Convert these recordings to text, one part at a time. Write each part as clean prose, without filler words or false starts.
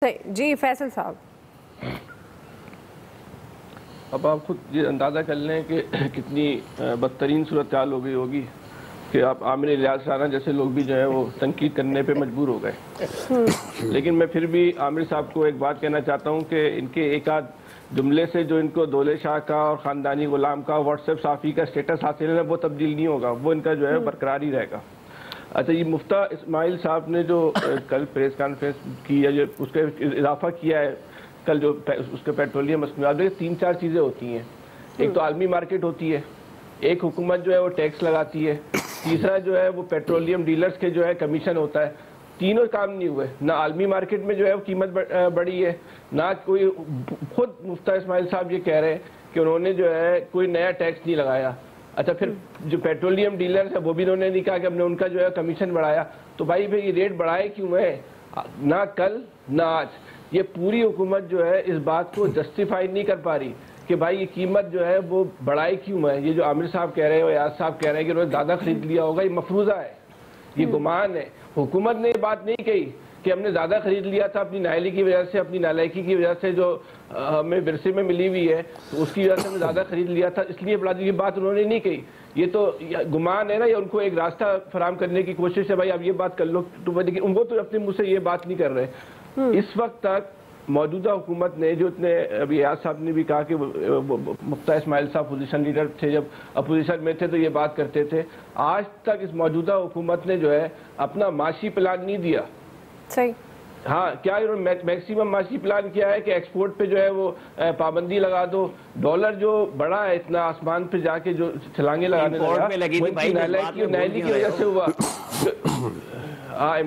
جی فیصل صاحب، اب آپ خود یہ اندازہ کر لیں کہ کتنی بدترین صورتحال ہو گئی ہوگی کہ آپ عامر الیاس رانا جیسے لوگ بھی جو ہے وہ تنقید کرنے پہ مجبور ہو گئے. لیکن میں پھر بھی عامر صاحب کو ایک بات کہنا چاہتا ہوں کہ ان کے ایک آدھ جملے سے جو ان کو دولے شاہ کا اور خاندانی غلام کا واٹس ایپ صافی کا اسٹیٹس حاصل ہے وہ تبدیل نہیں ہوگا، وہ ان کا جو ہے برقرار ہی رہے گا. اچھا، یہ مفتیٰ اسماعیل صاحب نے جو کل پریس کانفرنس کی ہے، اس کا اضافہ کیا ہے کل جو اس کے پیٹرولیم مصنوعات، تین چار چیزیں ہوتی ہیں. ایک تو عالمی مارکیٹ ہوتی ہے، ایک حکومت جو ہے وہ ٹیکس لگاتی ہے، تیسرا جو ہے وہ پیٹرولیم ڈیلرز کے جو ہے کمیشن ہوتا ہے. تینوں کام نہیں ہوئے، نہ عالمی مارکیٹ میں جو ہے وہ قیمت بڑھی ہے، نہ کوئی. خود مفتیٰ اسماعیل صاحب یہ کہہ رہے ہیں کہ انہوں نے جو ہے کوئی نیا ٹیکس نہیں لگایا. اچھا، پھر جو پیٹرولیم ڈیلرز ہیں وہ بھی انہوں نے نہیں کہا کہ ہم نے ان کا جو ہے کمیشن بڑھایا. تو بھائی یہ ریٹ بڑھائے کیوں ہے؟ نہ کل نہ آج. یہ پوری حکومت جو ہے اس بات کو جسٹیفائی نہیں کر پا رہی کہ بھائی یہ قیمت جو ہے وہ بڑھائی کیوں ہے. یہ جو عامر صاحب کہہ رہے ہیں، ایاز صاحب کہہ رہے ہیں کہ انہوں نے زیادہ خرید لیا ہوگا، یہ مفروضہ ہے، یہ گمان ہے. حکومت نے یہ بات نہیں کہی کہ ہم نے زیادہ خرید لیا تھا اپنی نااہلی کی وجہ سے، اپنی نالائکی کی وجہ سے جو ہمیں ورثے میں ملی ہوئی ہے تو اس کی وجہ سے ہم نے زیادہ خرید لیا تھا اس لیے بڑھا دی. یہ بات انہوں نے نہیں کہی. یہ تو گمان ہے نا، یا ان کو ایک راستہ فراہم کرنے کی کوشش ہے، بھائی اب یہ بات کر لو. لیکن وہ تو اپنے منہ سے یہ بات نہیں کر رہے. اس وقت تک موجودہ حکومت نے جو اتنے، ابھی ایاز صاحب نے بھی کہا کہ مفتیٰ اسماعیل صاحب پوزیشن لیڈر تھے، جب اپوزیشن میں تھے تو یہ بات کرتے تھے. آج تک اس موجودہ حکومت نے جو ہے اپنا معاشی پلان نہیں دیا. صحیح. ہاں، کیا انہوں نے میکسیمم معاشی پلان کیا ہے کہ ایکسپورٹ پہ جو ہے وہ پابندی لگا دو. ڈالر جو بڑا ہے اتنا آسمان پہ جا کے جو چھلانگیں لگانے لگا، وہ ان کی نائلی کی وجہ سے ہوا. ہاں،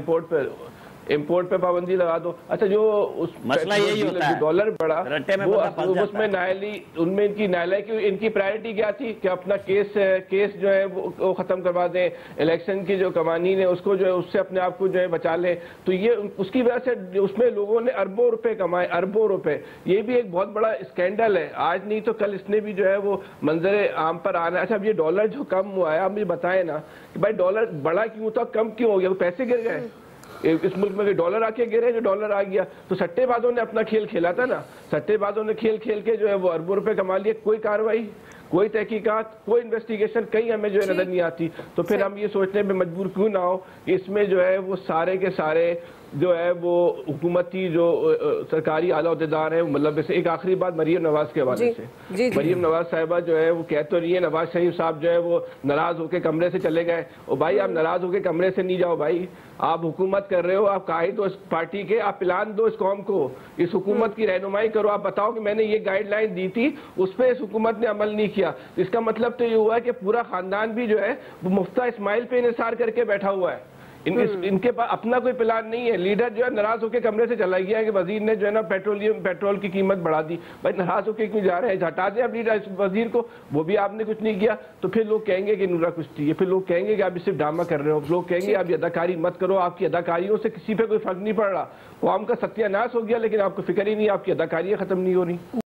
امپورٹ پہ پابندی لگا دو. اچھا، جو مسئلہ یہی ہوتا ہے ڈالر بڑا وہ اس میں نائلی، ان میں ان کی نائلی ان کی پرائرٹی کیا تھی کہ اپنا کیس جو ہے وہ ختم کروا دیں، الیکشن کی جو قوانین ہے اس کو جو ہے اس سے اپنے آپ کو جو ہے بچا لیں. تو یہ اس کی وجہ سے اس میں لوگوں نے اربوں روپے کمائے، اربوں روپے. یہ بھی ایک بہت بڑا اسکینڈل ہے. آج نہیں تو کل اس نے بھی جو ہے وہ منظر عام پر آنا ہے. اچھا، اب یہ ڈالر جو کم ہوا ہے، آپ مجھے بتائیں نا کہ بھائی ڈالر بڑا کیوں تھا، کم کیوں ہو گیا؟ پیسے گر گئے اس ملک میں. ڈالر آ کے گرے، جو ڈالر آ گیا تو سٹے بازوں نے اپنا کھیل کھیلا تھا نا. سٹے بازوں نے کھیل کھیل کے جو ہے وہ اربوں روپے کما لیے. کوئی کاروائی، کوئی تحقیقات، کوئی انویسٹیگیشن کہیں ہمیں جو ہے نظر نہیں آتی. تو پھر ہم یہ سوچنے میں مجبور کیوں نہ ہو کہ اس میں جو ہے وہ سارے کے سارے جو ہے وہ حکومتی جو سرکاری اعلیٰ عہدیدار ہیں، مطلب جیسے ایک آخری بات مریم نواز کے حوالے سے. مریم نواز صاحبہ جو ہے وہ کہہ تو رہی ہے نواز شریف صاحب جو ہے وہ ناراض ہو کے کمرے سے چلے گئے. اور بھائی آپ ناراض ہو کے کمرے سے نہیں جاؤ. بھائی آپ حکومت کر رہے ہو، آپ قائد ہو اس پارٹی کے، آپ پلان دو اس قوم کو، اس حکومت کی رہنمائی کرو. آپ بتاؤ کہ میں نے یہ گائیڈ لائن دی تھی، اس پہ اس حکومت نے عمل نہیں کیا. اس کا مطلب تو یہ ہوا ہے کہ پورا خاندان بھی جو ہے وہ مفتیٰ اسماعیل پہ انحصار کر کے بیٹھا ہوا ہے. ان کے پاس اپنا کوئی پلان نہیں ہے. لیڈر جو ہے ناراض ہو کے کمرے سے چلا گیا کہ وزیر نے جو ہے نا پیٹرول کی قیمت بڑھا دی. بھائی ناراض ہو کے کیوں جا رہے ہیں؟ ہٹا دیں اب لیڈر وزیر کو، وہ بھی آپ نے کچھ نہیں کیا. تو پھر لوگ کہیں گے کہ نورا کچھ تھی، پھر لوگ کہیں گے کہ آپ صرف ڈرامہ کر رہے ہو. لوگ کہیں گے آپ یہ اداکاری مت کرو، آپ کی اداکاریوں سے کسی پہ کوئی فرق نہیں پڑ رہا. قوم کا ستیہ ناش ہو گیا لیکن آپ کو فکر ہی نہیں، آپ کی اداکاریاں ختم نہیں ہو رہی.